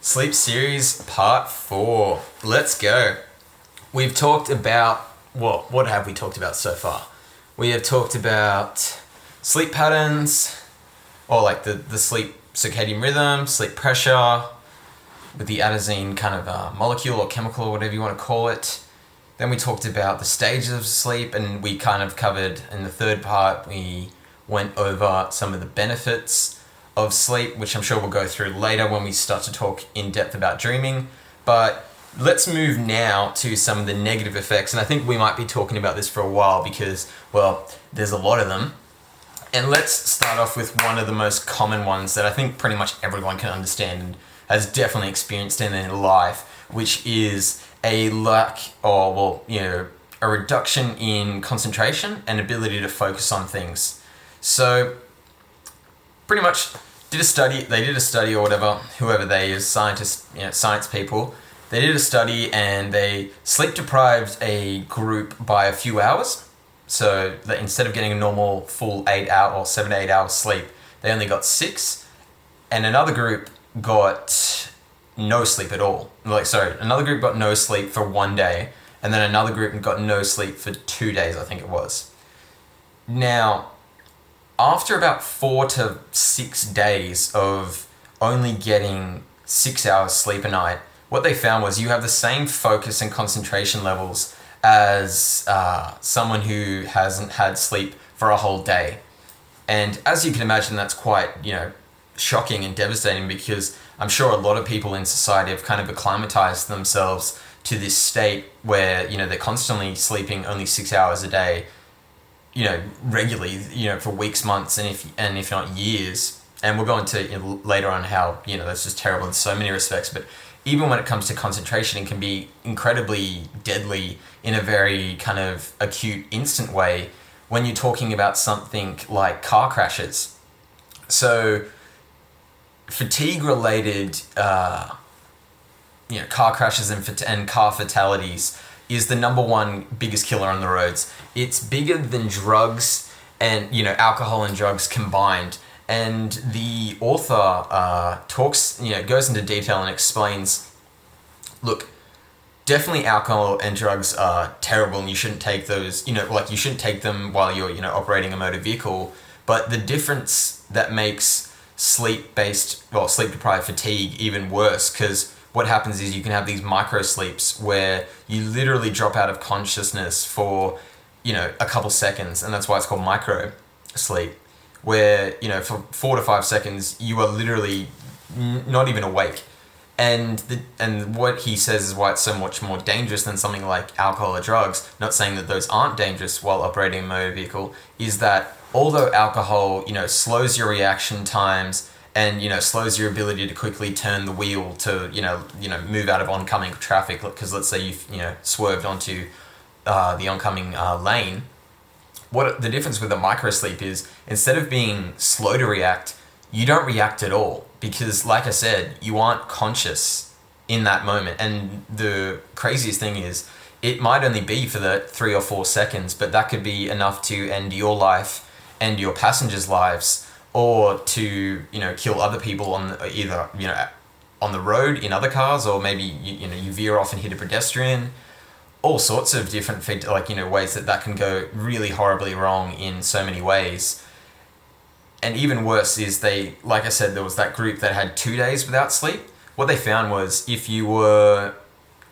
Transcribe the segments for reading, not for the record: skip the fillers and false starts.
Sleep Series Part 4. Let's go. We've talked about, what have we talked about so far? We have talked about sleep patterns, or like the sleep circadian rhythm, sleep pressure, with the adenosine kind of molecule or chemical or whatever you want to call it. Then we talked about the stages of sleep, and we kind of covered in the third part, we went over some of the benefits of sleep, which I'm sure we'll go through later when we start to talk in depth about dreaming. But let's move now to some of the negative effects, and I think we might be talking about this for a while because, well, there's a lot of them. And let's start off with one of the most common ones that I think pretty much everyone can understand and has definitely experienced in their life, which is a lack or, a reduction in concentration and ability to focus on things. So pretty much they did a study or whatever, whoever they is, scientists, science people, they did a study and they sleep deprived a group by a few hours. So that instead of getting a normal full 8 hour or 7 to 8 hours sleep, they only got 6, and another group got no sleep at all. Another group got no sleep for 1 day, and then another group got no sleep for 2 days, I think it was. Now, after about 4 to 6 days of only getting 6 hours sleep a night, what they found was you have the same focus and concentration levels as someone who hasn't had sleep for a whole day. And as you can imagine, that's quite, shocking and devastating, because I'm sure a lot of people in society have kind of acclimatized themselves to this state where, they're constantly sleeping only 6 hours a day, regularly, for weeks, months, and if not years. And we'll go into later on how, that's just terrible in so many respects. But even when it comes to concentration, it can be incredibly deadly in a very kind of acute, instant way when you're talking about something like car crashes. So fatigue-related, car crashes and car fatalities is the number one biggest killer on the roads. It's bigger than drugs and, alcohol and drugs combined. And the author goes into detail and explains, look, definitely alcohol and drugs are terrible and you shouldn't take those, you shouldn't take them while you're, operating a motor vehicle. But the difference that makes sleep-deprived fatigue even worse, because what happens is you can have these micro sleeps where you literally drop out of consciousness for, a couple seconds, and that's why it's called micro sleep, where, for 4 to 5 seconds, you are literally not even awake. And what he says is why it's so much more dangerous than something like alcohol or drugs, not saying that those aren't dangerous while operating a motor vehicle, is that although alcohol, slows your reaction times and, slows your ability to quickly turn the wheel to, move out of oncoming traffic, because let's say you've, swerved onto the oncoming lane. What the difference with a microsleep is, instead of being slow to react, you don't react at all, because like I said, you aren't conscious in that moment. And the craziest thing is, it might only be for the 3 or 4 seconds, but that could be enough to end your life and your passengers' lives, or to, kill other people on either, on the road in other cars, or maybe, you veer off and hit a pedestrian. All sorts of different, ways that can go really horribly wrong in so many ways. And even worse is like I said, there was that group that had 2 days without sleep. What they found was if you were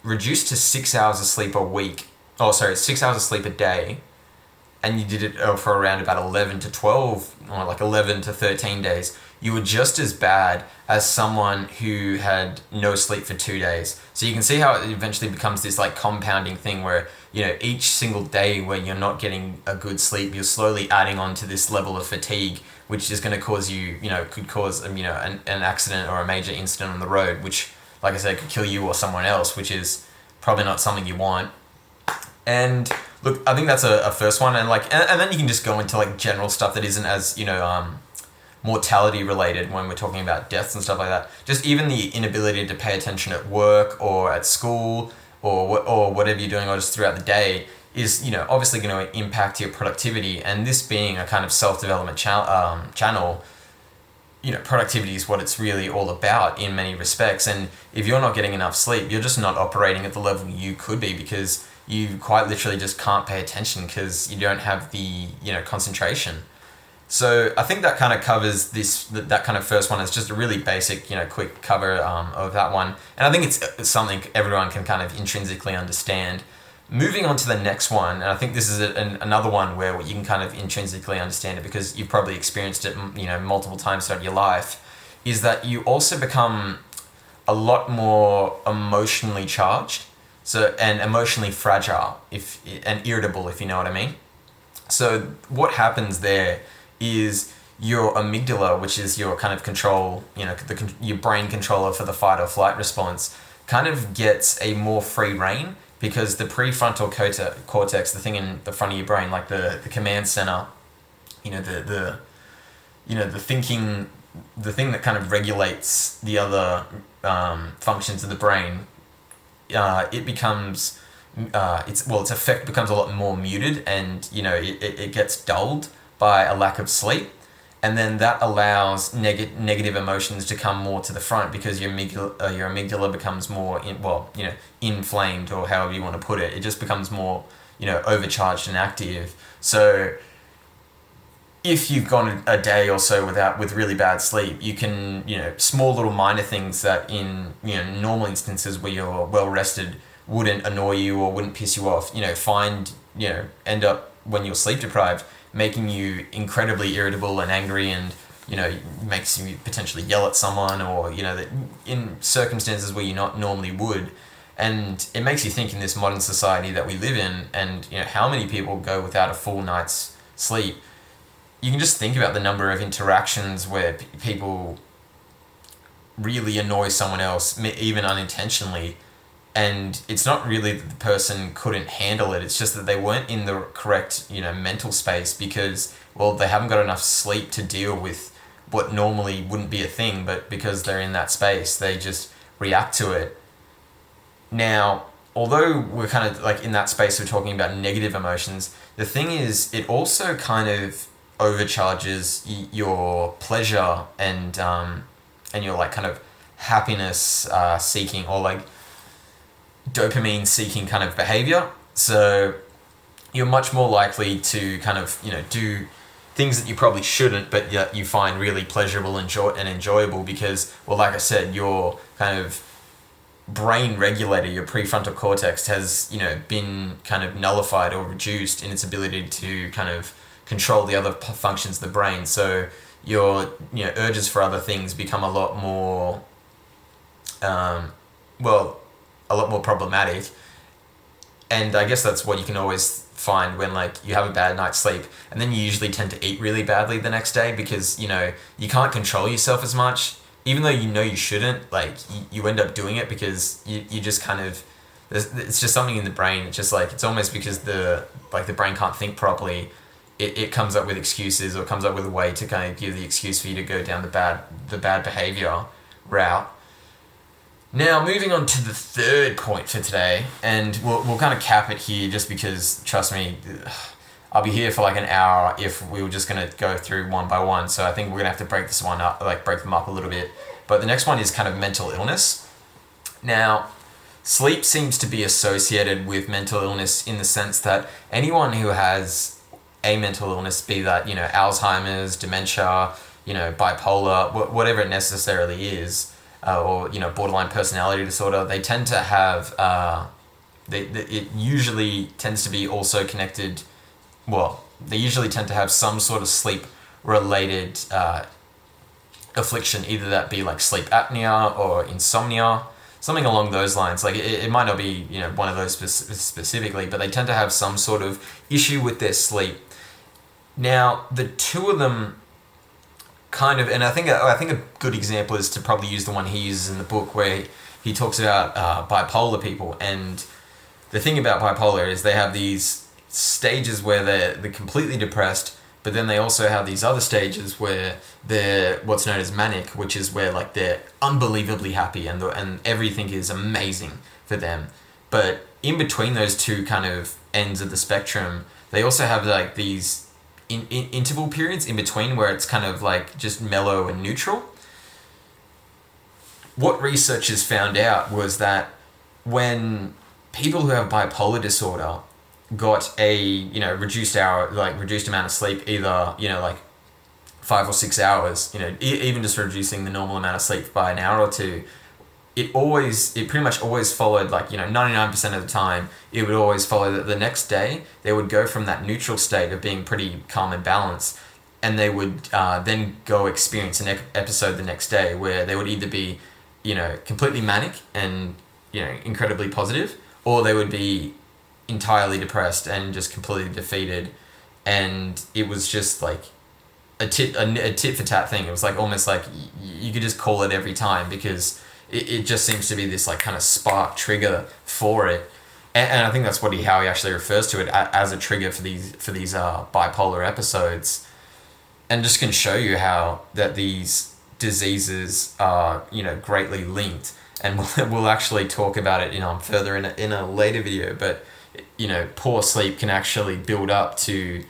reduced to 6 hours of sleep a week, 6 hours of sleep a day, and you did it for around about 11 to 12, or like 11 to 13 days, you were just as bad as someone who had no sleep for 2 days. So you can see how it eventually becomes this like compounding thing where, each single day where you're not getting a good sleep, you're slowly adding on to this level of fatigue, which is going to cause you, could cause, an accident or a major incident on the road, which, like I said, could kill you or someone else, which is probably not something you want. And look, I think that's a first one. And and then you can just go into like general stuff that isn't as, mortality related when we're talking about deaths and stuff like that. Just even the inability to pay attention at work or at school or whatever you're doing, or just throughout the day, is, obviously going to impact your productivity. And this being a kind of self-development channel, productivity is what it's really all about in many respects. And if you're not getting enough sleep, you're just not operating at the level you could be, because you quite literally just can't pay attention because you don't have the, concentration. So I think that kind of covers that kind of first one. It's just a really basic, quick cover of that one. And I think it's something everyone can kind of intrinsically understand. Moving on to the next one, and I think this is another one where you can kind of intrinsically understand it because you've probably experienced it, multiple times throughout your life, is that you also become a lot more emotionally charged, and emotionally fragile and irritable, if you know what I mean. So what happens there is your amygdala, which is your kind of control, your brain controller for the fight or flight response, kind of gets a more free rein, because the prefrontal cortex, the thing in the front of your brain, like the command center, the thinking, the thing that kind of regulates the other functions of the brain, it becomes, its effect becomes a lot more muted, and it gets dulled by a lack of sleep. And then that allows negative emotions to come more to the front, because your amygdala becomes more inflamed, or however you want to put it. It just becomes more overcharged and active. So if you've gone a day or so with really bad sleep, you can small little minor things that in normal instances where you're well rested wouldn't annoy you or wouldn't piss you off. End up when you're sleep deprived, making you incredibly irritable and angry, and makes you potentially yell at someone, or that in circumstances where you not normally would. And it makes you think, in this modern society that we live in, and how many people go without a full night's sleep. You can just think about the number of interactions where people really annoy someone else, even unintentionally, and it's not really that the person couldn't handle it, it's just that they weren't in the correct mental space, because they haven't got enough sleep to deal with what normally wouldn't be a thing, but because they're in that space, they just react to it. Now, although we're kind of like in that space, we're talking about negative emotions, the thing is, it also kind of overcharges your pleasure and your like kind of happiness seeking, or like dopamine seeking kind of behavior. So you're much more likely to kind of do things that you probably shouldn't, but yet you find really pleasurable and enjoyable, because, like I said, your kind of brain regulator, your prefrontal cortex, has been kind of nullified or reduced in its ability to kind of control the other functions of the brain. So your urges for other things become a lot more a lot more problematic. And I guess that's what you can always find when like you have a bad night's sleep, and then you usually tend to eat really badly the next day, because you can't control yourself as much, even though you shouldn't. Like you end up doing it because you just kind of, it's just something in the brain. It's just like, it's almost because the brain can't think properly. It comes up with excuses, or comes up with a way to kind of give the excuse for you to go down the bad behavior route. Now, moving on to the third point for today, and we'll kind of cap it here, just because, trust me, I'll be here for like an hour if we were just going to go through one by one. So I think we're going to have to break them up a little bit. But the next one is kind of mental illness. Now, sleep seems to be associated with mental illness, in the sense that anyone who has a mental illness, be that Alzheimer's, dementia, bipolar, whatever it necessarily is, or borderline personality disorder, they tend to have it usually tends to be also connected. They usually tend to have some sort of sleep related affliction, either that be like sleep apnea or insomnia, something along those lines. Like it might not be one of those specifically, but they tend to have some sort of issue with their sleep. Now, the two of them kind of, and I think a good example is to probably use the one he uses in the book, where he talks about bipolar people. And the thing about bipolar is they have these stages where they're completely depressed, but then they also have these other stages where they're what's known as manic, which is where like they're unbelievably happy and everything is amazing for them. But in between those two kind of ends of the spectrum, they also have like these interval periods in between where it's kind of like just mellow and neutral. What researchers found out was that when people who have bipolar disorder got a reduced amount of sleep, either like 5 or 6 hours, even just reducing the normal amount of sleep by an hour or two, it pretty much always followed, 99% of the time, it would always follow that the next day they would go from that neutral state of being pretty calm and balanced, and they would then go experience an episode the next day where they would either be completely manic and incredibly positive, or they would be entirely depressed and just completely defeated. And it was just like a tit for tat thing. It was like almost like you could just call it every time, because it just seems to be this like kind of spark trigger for it. And I think that's how he actually refers to it, as a trigger for these bipolar episodes, and just can show you how that these diseases are greatly linked. And we'll actually talk about it further in a later video. But poor sleep can actually build up to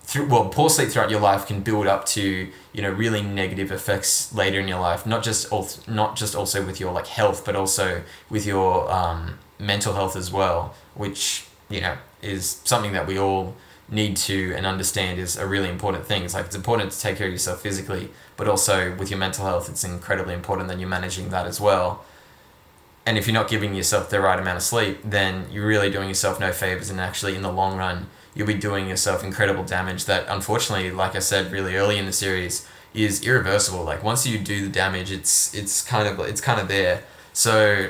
poor sleep throughout your life can build up to really negative effects later in your life. Not just also with your like health, but also with your mental health as well, which is something that we all need to and understand is a really important thing. It's important to take care of yourself physically, but also with your mental health, it's incredibly important that you're managing that as well. And if you're not giving yourself the right amount of sleep, then you're really doing yourself no favors, and actually in the long run, you'll be doing yourself incredible damage that, unfortunately, like I said really early in the series, is irreversible. Like once you do the damage, it's kind of there. So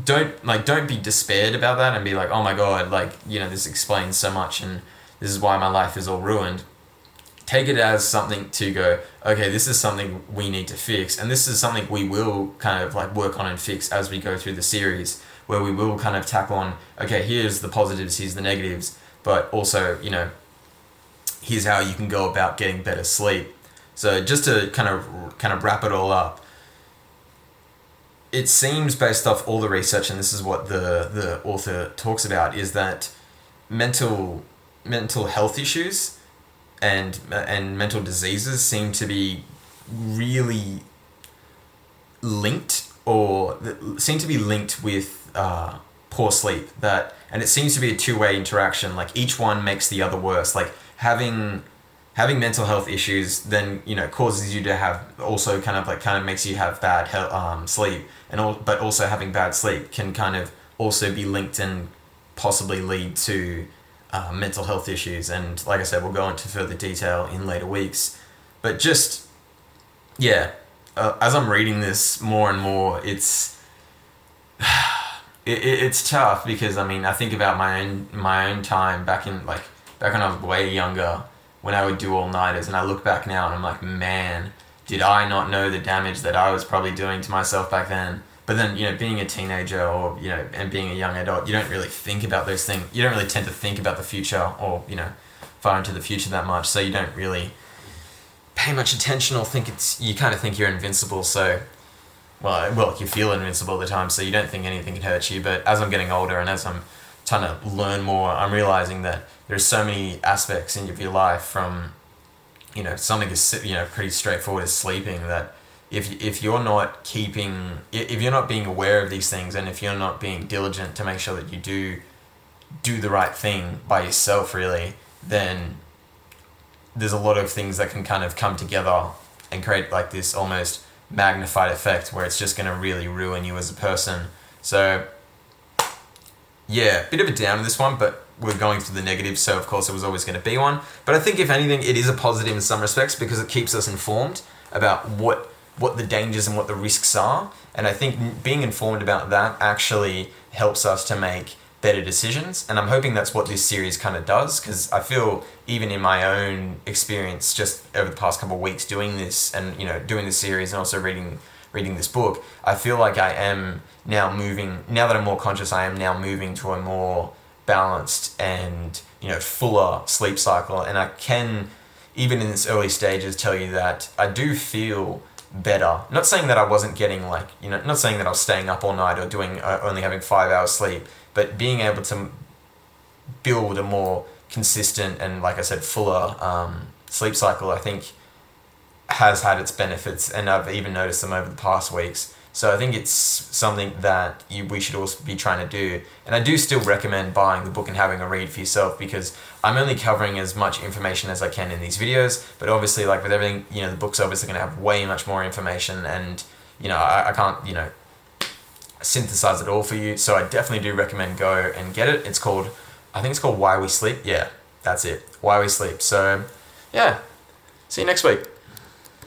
don't be despaired about that and be like, oh my god, this explains so much and this is why my life is all ruined. Take it as something to go, okay, this is something we need to fix, and this is something we will kind of like work on and fix as we go through the series, where we will kind of tackle on, okay, here's the positives, here's the negatives, but also, here's how you can go about getting better sleep. So just to kind of wrap it all up, it seems, based off all the research, and this is what the author talks about, is that mental health issues and mental diseases seem to be really linked, or seem to be linked with poor sleep. And it seems to be a two-way interaction. Like each one makes the other worse. Like having mental health issues then causes you to have also kind of makes you have bad sleep, but also having bad sleep can kind of also be linked and possibly lead to mental health issues. And like I said, we'll go into further detail in later weeks. But just as I'm reading this more and more, it's tough, because I think about my own time back when I was way younger, when I would do all-nighters, and I look back now and I'm like, man, did I not know the damage that I was probably doing to myself back then. But then, being a teenager or, and being a young adult, you don't really think about those things. You don't really tend to think about the future or, far into the future that much. So you don't really pay much attention or you kind of think you're invincible. So, well, you feel invincible at the time, so you don't think anything can hurt you. But as I'm getting older and as I'm trying to learn more, I'm realizing that there's so many aspects in your life, from, something as, pretty straightforward as sleeping, that if you're not being aware of these things, and if you're not being diligent to make sure that you do the right thing by yourself, really, then there's a lot of things that can kind of come together and create like this almost magnified effect where it's just going to really ruin you as a person. So bit of a down in this one, but we're going through the negatives, so of course it was always going to be one. But I think if anything, it is a positive in some respects, because it keeps us informed about what the dangers and what the risks are. And I think being informed about that actually helps us to make better decisions. And I'm hoping that's what this series kind of does, because I feel even in my own experience just over the past couple of weeks doing this and, doing this series and also reading this book, I feel like I am now moving, now that I'm more conscious, I am now moving to a more balanced and, fuller sleep cycle. And I can, even in its early stages, tell you that I do feel better. Not saying that I wasn't getting not saying that I was staying up all night or doing only having 5 hours sleep, but being able to build a more consistent and, like I said, fuller sleep cycle, I think has had its benefits, and I've even noticed them over the past weeks. So I think it's something that we should also be trying to do. And I do still recommend buying the book and having a read for yourself, because I'm only covering as much information as I can in these videos. But obviously, like with everything, the book's obviously going to have way much more information, and I can't synthesize it all for you. So I definitely do recommend go and get it. I think it's called Why We Sleep. Yeah, that's it. Why We Sleep. So yeah, see you next week.